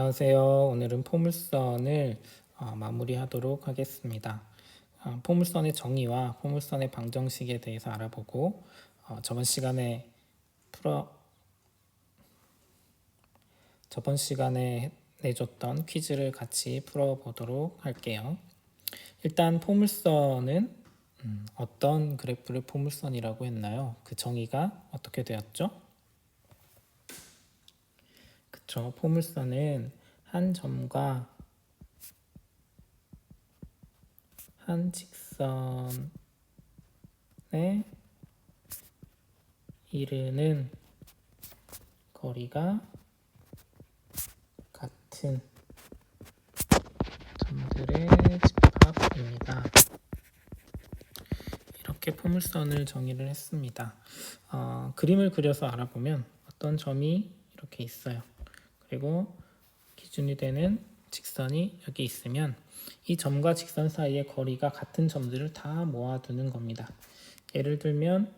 안녕하세요. 오늘은 포물선을 마무리하도록 하겠습니다. 포물선의 정의와 포물선의 방정식에 대해서 알아보고 풀어 저번 시간에 내줬던 퀴즈를 같이 풀어보도록 할게요. 일단 포물선은 어떤 그래프를 포물선이라고 했나요? 그 정의가 어떻게 되었죠? 그쵸. 포물선은 한 점과 한 직선에 이르는 거리가 같은 점들의 집합입니다. 이렇게 포물선을 정의를 했습니다. 그림을 그려서 알아보면 어떤 점이 이렇게 있어요. 그리고 기준이 되는 직선이 여기 있으면 이 점과 직선 사이의 거리가 같은 점들을 다 모아두는 겁니다. 예를 들면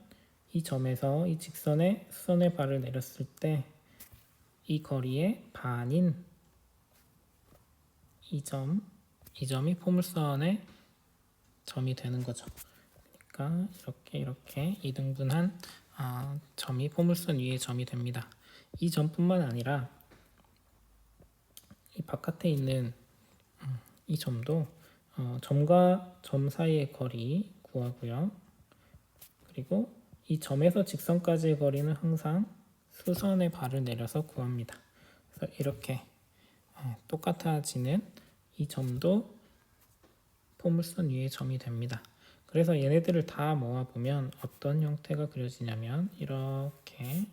이 점에서 이 직선에 수선의 발을 내렸을 때 이 거리의 반인 이 점이 포물선의 점이 되는 거죠. 그러니까 이렇게 이등분한 점이 포물선 위의 점이 됩니다. 이 점뿐만 아니라 이 바깥에 있는 이 점도 점과 점 사이의 거리 구하고요. 그리고 이 점에서 직선까지의 거리는 항상 수선의 발을 내려서 구합니다. 그래서 이렇게 똑같아지는 이 점도 포물선 위의 점이 됩니다. 그래서 얘네들을 다 모아보면 어떤 형태가 그려지냐면 이렇게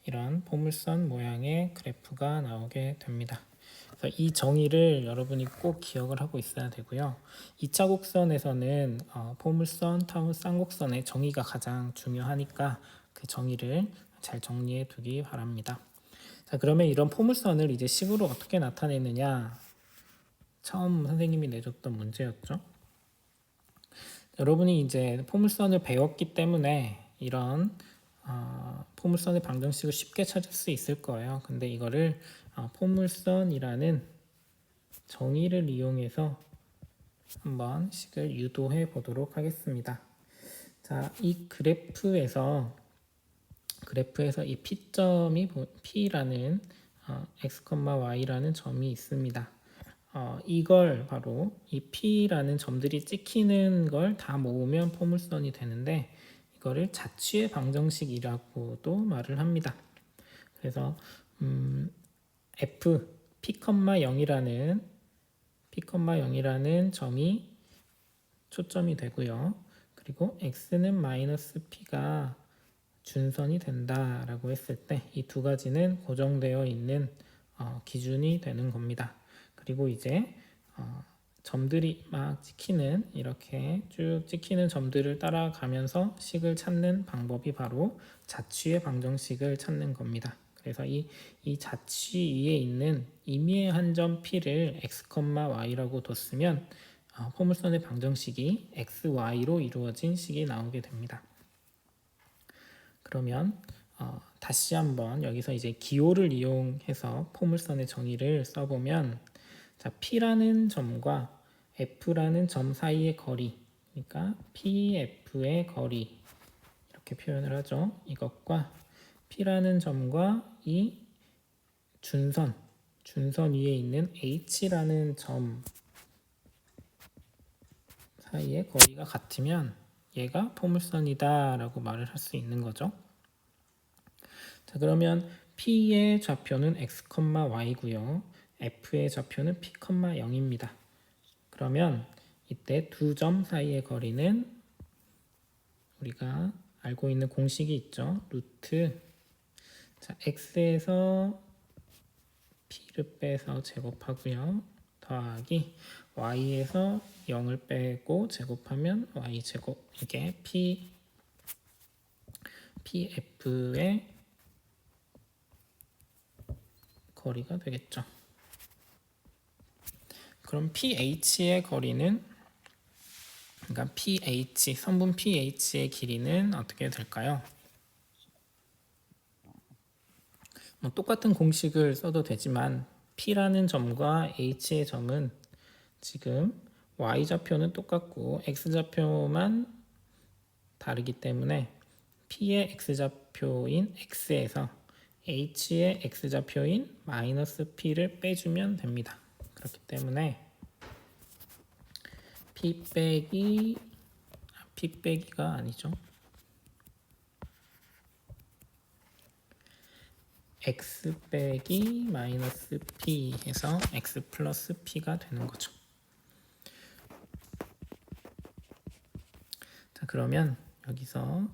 이런 포물선 모양의 그래프가 나오게 됩니다. 그래서 이 정의를 여러분이 꼭 기억을 하고 있어야 되고요. 2차 곡선에서는 포물선, 쌍곡선의 정의가 가장 중요하니까 그 정의를 잘 정리해 두기 바랍니다. 자, 그러면 이런 포물선을 이제 식으로 어떻게 나타내느냐? 처음 선생님이 내줬던 문제였죠. 여러분이 이제 포물선을 배웠기 때문에 이런 포물선의 방정식을 쉽게 찾을 수 있을 거예요. 근데 이거를 포물선이라는 정의를 이용해서 한번 식을 유도해 보도록 하겠습니다. 자, 이 그래프에서 이 P점이 P라는 x, y라는 점이 있습니다. 이걸 바로 이 P라는 점들이 찍히는 걸 다 모으면 포물선이 되는데 이거를 자취의 방정식이라고도 말을 합니다. 그래서 f P,0이라는 점이 초점이 되고요. 그리고 x는 마이너스 p가 준선이 된다라고 했을 때 이 두 가지는 고정되어 있는 기준이 되는 겁니다. 그리고 이제 점들이 막 찍히는 이렇게 쭉 찍히는 점들을 따라가면서 식을 찾는 방법이 바로 자취의 방정식을 찾는 겁니다. 그래서 이 자취 위에 있는 임의의 한 점 P를 x, y라고 뒀으면 포물선의 방정식이 x, y로 이루어진 식이 나오게 됩니다. 그러면 다시 한번 여기서 이제 기호를 이용해서 포물선의 정의를 써보면 자, P라는 점과 F라는 점 사이의 거리, 그러니까 PF의 거리 이렇게 표현을 하죠. 이것과 P라는 점과 이 준선 위에 있는 H라는 점 사이의 거리가 같으면 얘가 포물선이다 라고 말을 할 수 있는 거죠. 자, 그러면 P의 좌표는 x, y고요. F의 좌표는 p, 0입니다. 그러면 이때 두 점 사이의 거리는 우리가 알고 있는 공식이 있죠. 루트 x에서 p를 빼서 제곱하고요. 더하기 y에서 0을 빼고 제곱하면 y제곱. 이게 pf의 거리가 되겠죠. 그럼 pH의 거리는 그러니까 선분 pH의 길이는 어떻게 될까요? 똑같은 공식을 써도 되지만 P라는 점과 H의 점은 지금 Y좌표는 똑같고 X좌표만 다르기 때문에 P의 X좌표인 X에서 H의 X좌표인 마이너스 P를 빼주면 됩니다. 그렇기 때문에 P 빼기가 아니죠. X 빼기 마이너스 P 해서 X 플러스 P가 되는 거죠. 자, 그러면 여기서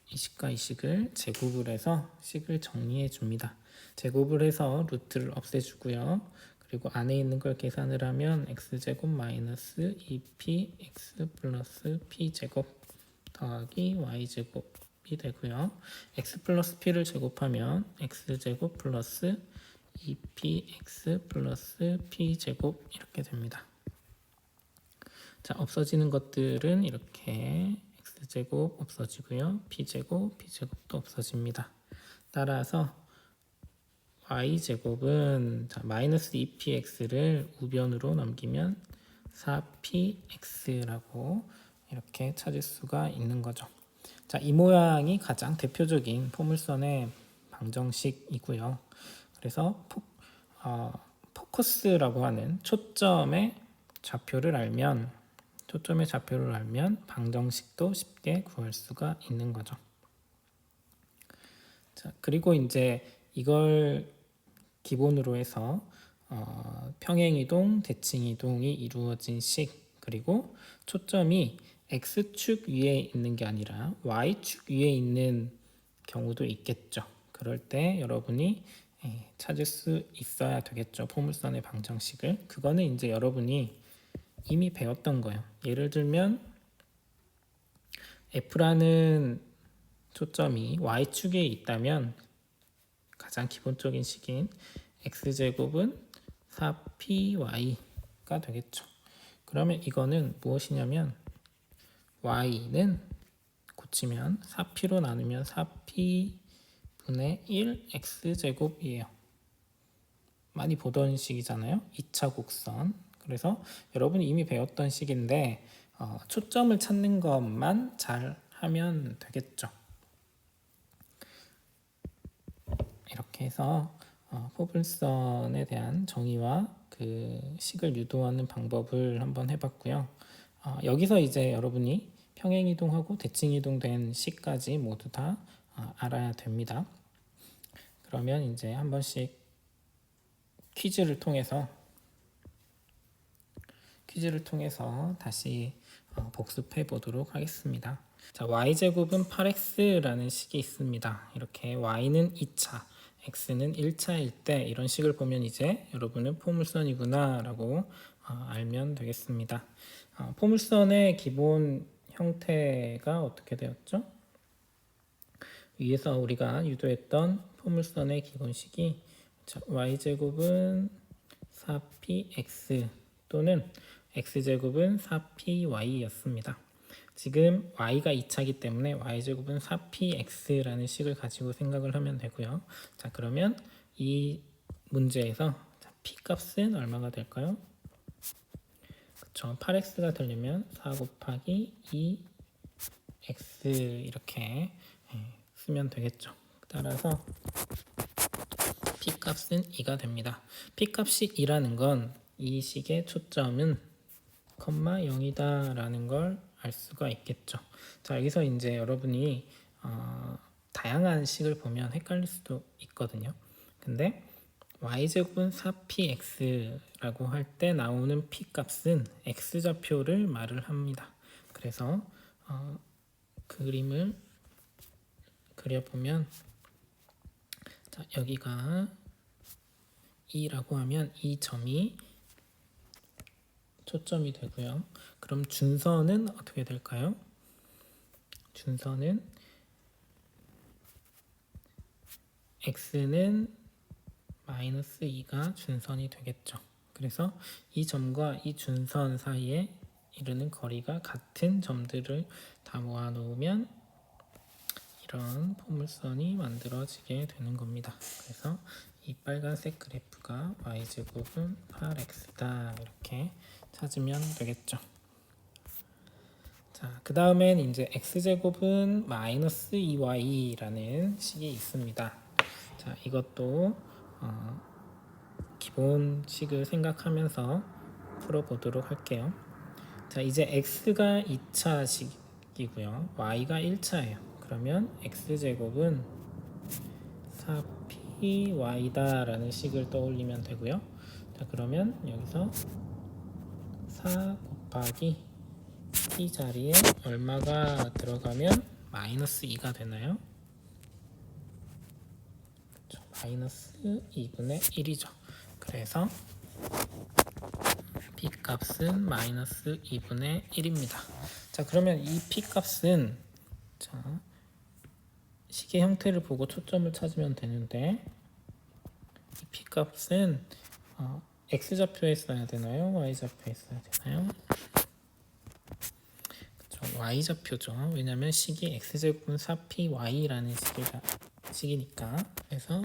이 식과 이 식을 제곱을 해서 식을 정리해 줍니다. 제곱을 해서 루트를 없애주고요. 그리고 안에 있는 걸 계산을 하면 x제곱 마이너스 2p x 플러스 p제곱 더하기 y제곱이 되고요. x 플러스 p를 제곱하면 x제곱 플러스 2px 플러스 p제곱 이렇게 됩니다. 자, 없어지는 것들은 이렇게 x제곱 없어지고요. p제곱도 없어집니다. 따라서 y제곱은 마이너스 2px를 우변으로 넘기면 4px라고 이렇게 찾을 수가 있는 거죠. 자, 이 모양이 가장 대표적인 포물선의 방정식이고요. 그래서 포커스라고 하는 초점의 좌표를 알면 방정식도 쉽게 구할 수가 있는 거죠. 자, 그리고 이제 이걸 기본으로 해서 평행이동, 대칭이동이 이루어진 식, 그리고 초점이 x축 위에 있는 게 아니라 y축 위에 있는 경우도 있겠죠. 그럴 때 여러분이 찾을 수 있어야 되겠죠. 포물선의 방정식을. 그거는 이제 여러분이 이미 배웠던 거예요. 예를 들면 F라는 초점이 Y축에 있다면 가장 기본적인 식인 X제곱은 4PY가 되겠죠. 그러면 이거는 무엇이냐면 Y는 고치면 4P로 나누면 4P분의 1 X제곱이에요. 많이 보던 식이잖아요. 2차 곡선. 그래서 여러분이 이미 배웠던 식인데 초점을 찾는 것만 잘 하면 되겠죠. 이렇게 해서 포물선에 대한 정의와 그 식을 유도하는 방법을 한번 해봤고요. 여기서 이제 여러분이 평행이동하고 대칭이동된 식까지 모두 다 알아야 됩니다. 그러면 이제 한 번씩 퀴즈를 통해서 다시 복습해 보도록 하겠습니다. 자, y제곱은 8x라는 식이 있습니다. 이렇게 y는 2차, x는 1차일 때 이런 식을 보면 이제 여러분은 포물선이구나 라고 알면 되겠습니다. 포물선의 기본 형태가 어떻게 되었죠? 위에서 우리가 유도했던 포물선의 기본식이 y제곱은 4px 또는 x제곱은 4py였습니다. 지금 y가 2차이기 때문에 y제곱은 4px라는 식을 가지고 생각을 하면 되고요. 자, 그러면 이 문제에서 p 값은 얼마가 될까요? 그쵸, 8x가 되려면 4 곱하기 2x 이렇게 쓰면 되겠죠. 따라서 p 값은 2가 됩니다. p 값이 2라는 건 이 식의 초점은 0이다 라는 걸 알 수가 있겠죠. 자, 여기서 이제 여러분이 다양한 식을 보면 헷갈릴 수도 있거든요. 근데 y제곱은 4px라고 할 때 나오는 p 값은 x좌표를 말을 합니다. 그래서 그림을 그려보면 자, 여기가 2라고 하면 이 점이 초점이 되고요. 그럼 준선은 어떻게 될까요? 준선은 x는 마이너스 2가 준선이 되겠죠. 그래서 이 점과 이 준선 사이에 이르는 거리가 같은 점들을 다 모아 놓으면 이런 포물선이 만들어지게 되는 겁니다. 그래서 이 빨간색 그래프가 y제곱은 8x다 이렇게 찾으면 되겠죠. 자, 그 다음엔 이제 x제곱은 마이너스 2y라는 식이 있습니다. 자, 이것도 기본식을 생각하면서 풀어보도록 할게요. 자, 이제 x가 2차식이고요. y가 1차예요. 그러면 x제곱은 4py다 라는 식을 떠올리면 되고요. 자, 그러면 여기서 4 곱하기 p 자리에 얼마가 들어가면 마이너스 2가 되나요? 그렇죠. 마이너스 2분의 1이죠. 그래서 p 값은 마이너스 2분의 1입니다. 자, 그러면 이 p 값은 자, 식의 형태를 보고 초점을 찾으면 되는데 이 p 값은 x좌표에 써야 되나요? y좌표에 써야 되나요? 그렇죠. y좌표죠. 왜냐하면 식이 x제곱은 4py라는 식이니까. 그래서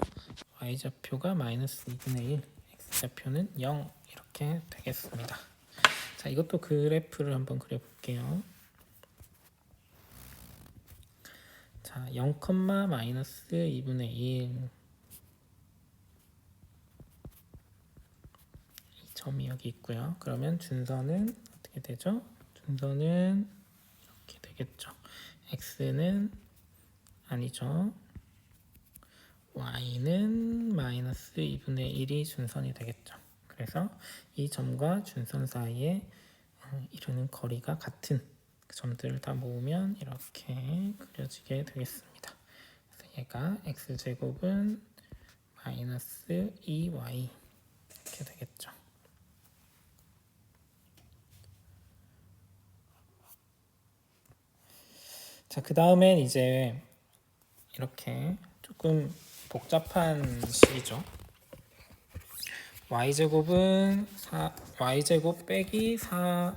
y좌표가 마이너스 2분의 1, x좌표는 0 이렇게 되겠습니다. 자, 이것도 그래프를 한번 그려볼게요. 자, 0, 마이너스 2분의 1 이 점이 여기 있고요. 그러면 준선은 어떻게 되죠? 준선은 이렇게 되겠죠. x는 아니죠. y는 마이너스 2분의 1이 준선이 되겠죠. 그래서 이 점과 준선 사이에 이루는 거리가 같은 그 점들을 다 모으면 이렇게 그려지게 되겠습니다. 그래서 얘가 x제곱은 마이너스 2y 이렇게 되겠죠. 자, 그 다음엔 이제 이렇게 조금 복잡한 식이죠. y제곱은 y제곱 빼기 4x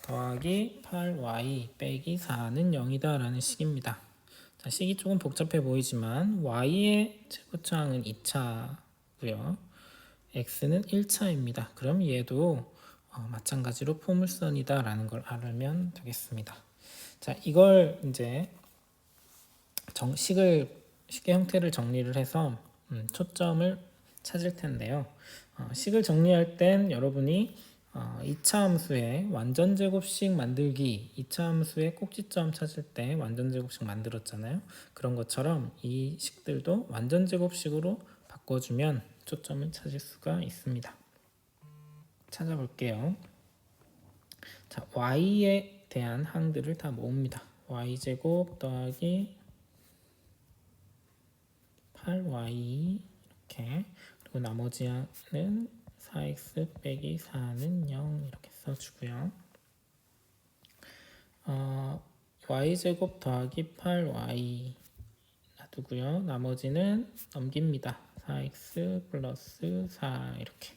더하기 8y 빼기 4는 0이다 라는 식입니다. 자, 식이 조금 복잡해 보이지만 y의 최고차항은 2차고요. x는 1차입니다. 그럼 얘도 마찬가지로 포물선이다 라는 걸 알면 되겠습니다. 자, 이걸 이제 식의 형태를 정리를 해서 초점을 찾을 텐데요. 식을 정리할 땐 여러분이 2차 함수의 완전제곱식 만들기, 2차 함수의 꼭지점 찾을 때 완전제곱식 만들었잖아요. 그런 것처럼 이 식들도 완전제곱식으로 바꿔주면 초점을 찾을 수가 있습니다. 찾아볼게요. 자, y에 대한 항들을 다 모읍니다. y제곱 더하기 8y 이렇게, 그리고 나머지는 4x 빼기 4는 0 이렇게 써주고요. y제곱 더하기 8y 놔두고요. 나머지는 넘깁니다. 4x 플러스 4 이렇게.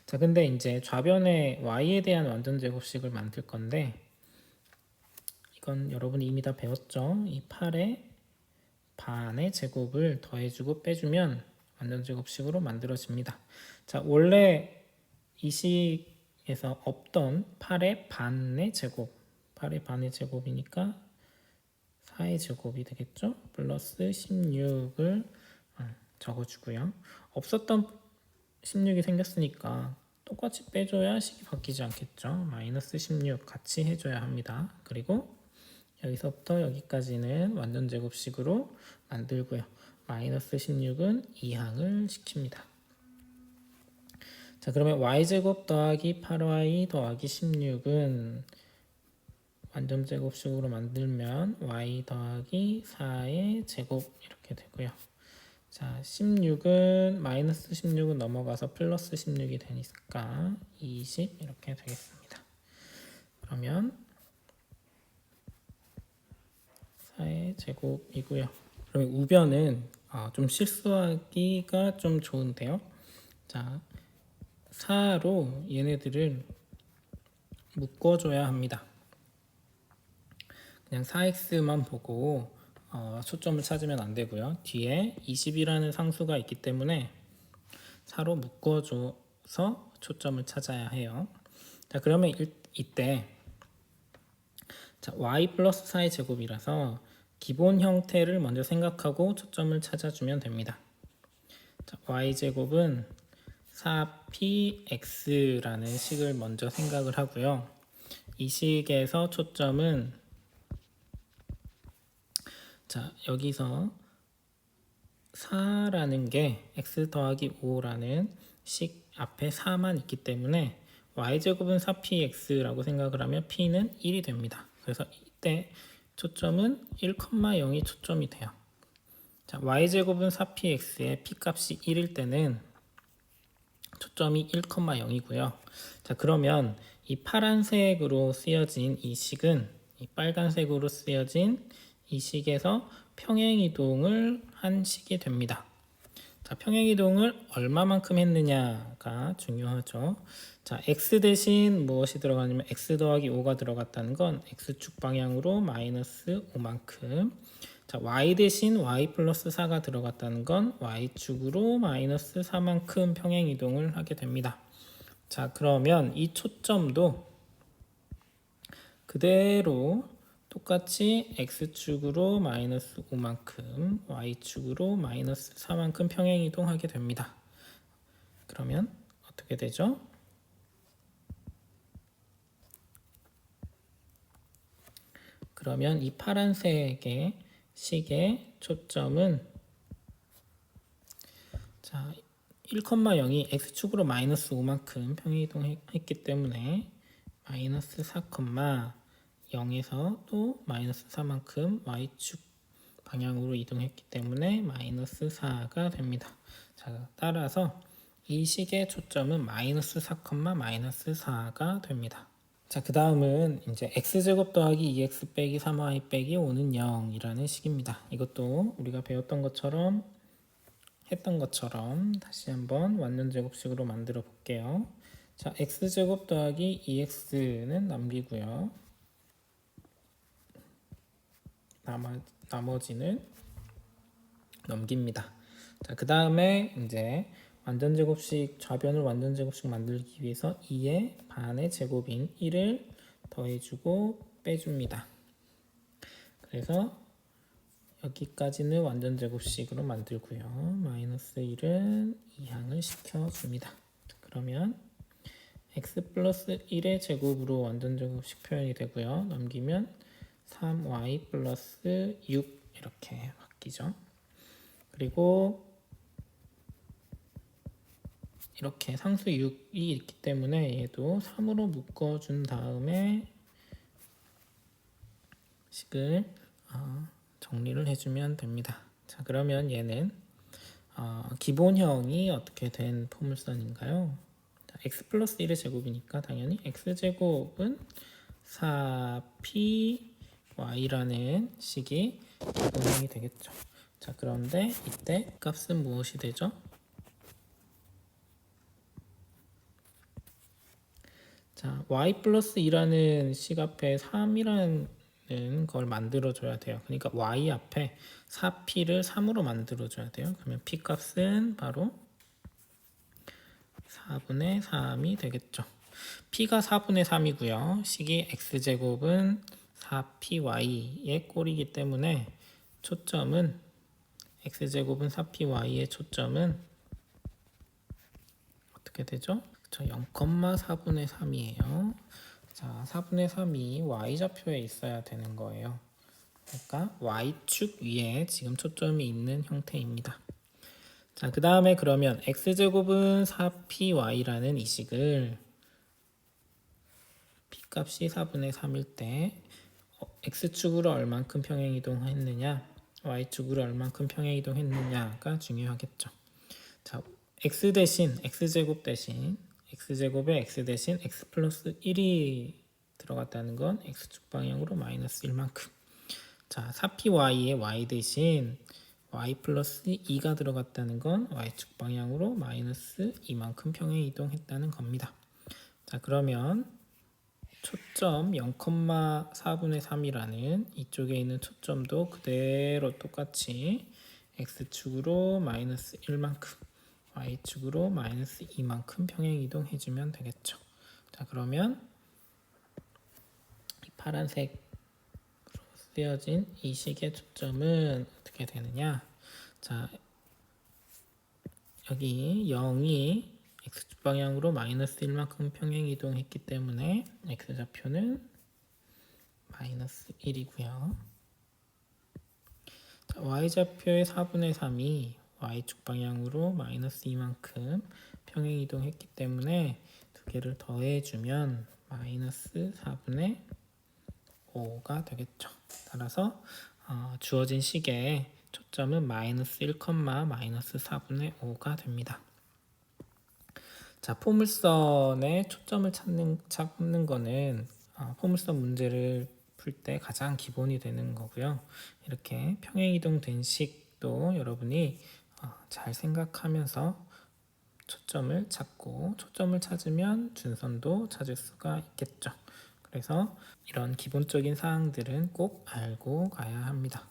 자, 근데 이제 좌변에 y에 대한 완전제곱식을 만들 건데 이건 여러분이 이미 다 배웠죠. 이 8의 반의 제곱을 더해주고 빼주면 완전제곱식으로 만들어집니다. 자, 원래 이 식에서 없던 8의 반의 제곱, 8의 반의 제곱이니까 4의 제곱이 되겠죠. 플러스 16을 적어주고요. 없었던 16이 생겼으니까 똑같이 빼줘야 식이 바뀌지 않겠죠. 마이너스 16 같이 해줘야 합니다. 그리고 여기서부터 여기까지는 완전제곱식으로 만들고요. 마이너스 16은 이항을 시킵니다. 자, 그러면 y제곱 더하기 8y 더하기 16은 완전제곱식으로 만들면 y 더하기 4의 제곱 이렇게 되고요. 자, 16은 마이너스 16은 넘어가서 플러스 16이 되니까 20 이렇게 되겠습니다. 그러면 4의 제곱이고요. 그러면 우변은 좀 실수하기가 좀 좋은데요. 자, 4로 얘네들을 묶어줘야 합니다. 그냥 4x만 보고 초점을 찾으면 안 되고요. 뒤에 20이라는 상수가 있기 때문에 4로 묶어줘서 초점을 찾아야 해요. 자, 그러면 이때 자, y 플러스 4의 제곱이라서 기본 형태를 먼저 생각하고 초점을 찾아주면 됩니다. 자, y제곱은 4px라는 식을 먼저 생각을 하고요. 이 식에서 초점은 자, 여기서 4라는 게 x 더하기 5라는 식 앞에 4만 있기 때문에 y제곱은 4px라고 생각을 하면 p는 1이 됩니다. 그래서 이때 초점은 1,0이 초점이 돼요. 자, y제곱은 4px의 p값이 1일 때는 초점이 1,0이고요. 자, 그러면 이 파란색으로 쓰여진 이 식은 이 빨간색으로 쓰여진 이 식에서 평행이동을 한 식이 됩니다. 자, 평행이동을 얼마만큼 했느냐가 중요하죠. 자, x 대신 무엇이 들어가냐면 x 더하기 5가 들어갔다는 건 x축 방향으로 마이너스 5만큼. 자, y 대신 y 플러스 4가 들어갔다는 건 y축으로 마이너스 4만큼 평행이동을 하게 됩니다. 자, 그러면 이 초점도 그대로 똑같이 x축으로 마이너스 5만큼 y축으로 마이너스 4만큼 평행이동하게 됩니다. 그러면 어떻게 되죠? 그러면 이 파란색의 식의 초점은 자, 1,0이 x축으로 마이너스 5만큼 평행이동했기 때문에 마이너스 4,0에서 또 마이너스 4만큼 y축 방향으로 이동했기 때문에 마이너스 4가 됩니다. 자, 따라서 이 식의 초점은 마이너스 4, 마이너스 4가 됩니다. 자, 그 다음은 이제 x제곱 더하기 2x 빼기 3y 빼기 5는 0이라는 식입니다. 이것도 우리가 배웠던 것처럼 했던 것처럼 다시 한번 완전제곱식으로 만들어 볼게요. 자, x제곱 더하기 2x는 남기고요. 나머지는 넘깁니다. 자, 그 다음에 이제 완전제곱식, 좌변을 완전제곱식 만들기 위해서 2의 반의 제곱인 1을 더해주고 빼줍니다. 그래서 여기까지는 완전제곱식으로 만들고요. 마이너스 1은 이항을 시켜줍니다. 그러면 x 플러스 1의 제곱으로 완전제곱식 표현이 되고요. 넘기면 3y 플러스 6 이렇게 바뀌죠. 그리고 이렇게 상수 6이 있기 때문에 얘도 3으로 묶어준 다음에 식을 정리를 해주면 됩니다. 자, 그러면 얘는 기본형이 어떻게 된 포물선인가요? 자, x 플러스 1의 제곱이니까 당연히 x제곱은 4py라는 식이 기본형이 되겠죠. 자, 그런데 이때 값은 무엇이 되죠? 자, y 플러스 2라는 식 앞에 3이라는 걸 만들어줘야 돼요. 그러니까 y 앞에 4p를 3으로 만들어줘야 돼요. 그러면 p 값은 바로 4분의 3이 되겠죠. p가 4분의 3이고요. 식이 x제곱은 4py의 꼴이기 때문에 초점은 x제곱은 4py의 초점은 어떻게 되죠? 저 0,4분의 3이에요. 자, 4분의 3이 y좌표에 있어야 되는 거예요. 그러니까 y축 위에 지금 초점이 있는 형태입니다. 자, 그 다음에 그러면 x제곱은 4py라는 이 식을 p값이 4분의 3일 때 x축으로 얼만큼 평행이동했느냐 y축으로 얼만큼 평행이동했느냐가 중요하겠죠. 자, x 대신 x제곱 대신 x제곱에 x 대신 x 플러스 1이 들어갔다는 건 x축 방향으로 마이너스 1만큼. 자, 4py의 y 대신 y 플러스 2가 들어갔다는 건 y축 방향으로 마이너스 2만큼 평행 이동했다는 겁니다. 자, 그러면 초점 0,4분의 3이라는 이쪽에 있는 초점도 그대로 똑같이 x축으로 마이너스 1만큼, y축으로 마이너스 2만큼 평행 이동해주면 되겠죠. 자, 그러면 이 파란색으로 쓰여진 이 식의 초점은 어떻게 되느냐? 자, 여기 0이 x축 방향으로 마이너스 1만큼 평행 이동했기 때문에 x좌표는 마이너스 1이고요. y좌표의 4분의 3이 y축 방향으로 마이너스 2만큼 평행 이동했기 때문에 두 개를 더해주면 마이너스 4분의 5가 되겠죠. 따라서 주어진 식의 초점은 마이너스 1, 마이너스 4분의 5가 됩니다. 자, 포물선의 초점을 찾는 거는 포물선 문제를 풀 때 가장 기본이 되는 거고요. 이렇게 평행이동된 식도 여러분이 잘 생각하면서 초점을 찾고, 초점을 찾으면 준선도 찾을 수가 있겠죠. 그래서 이런 기본적인 사항들은 꼭 알고 가야 합니다.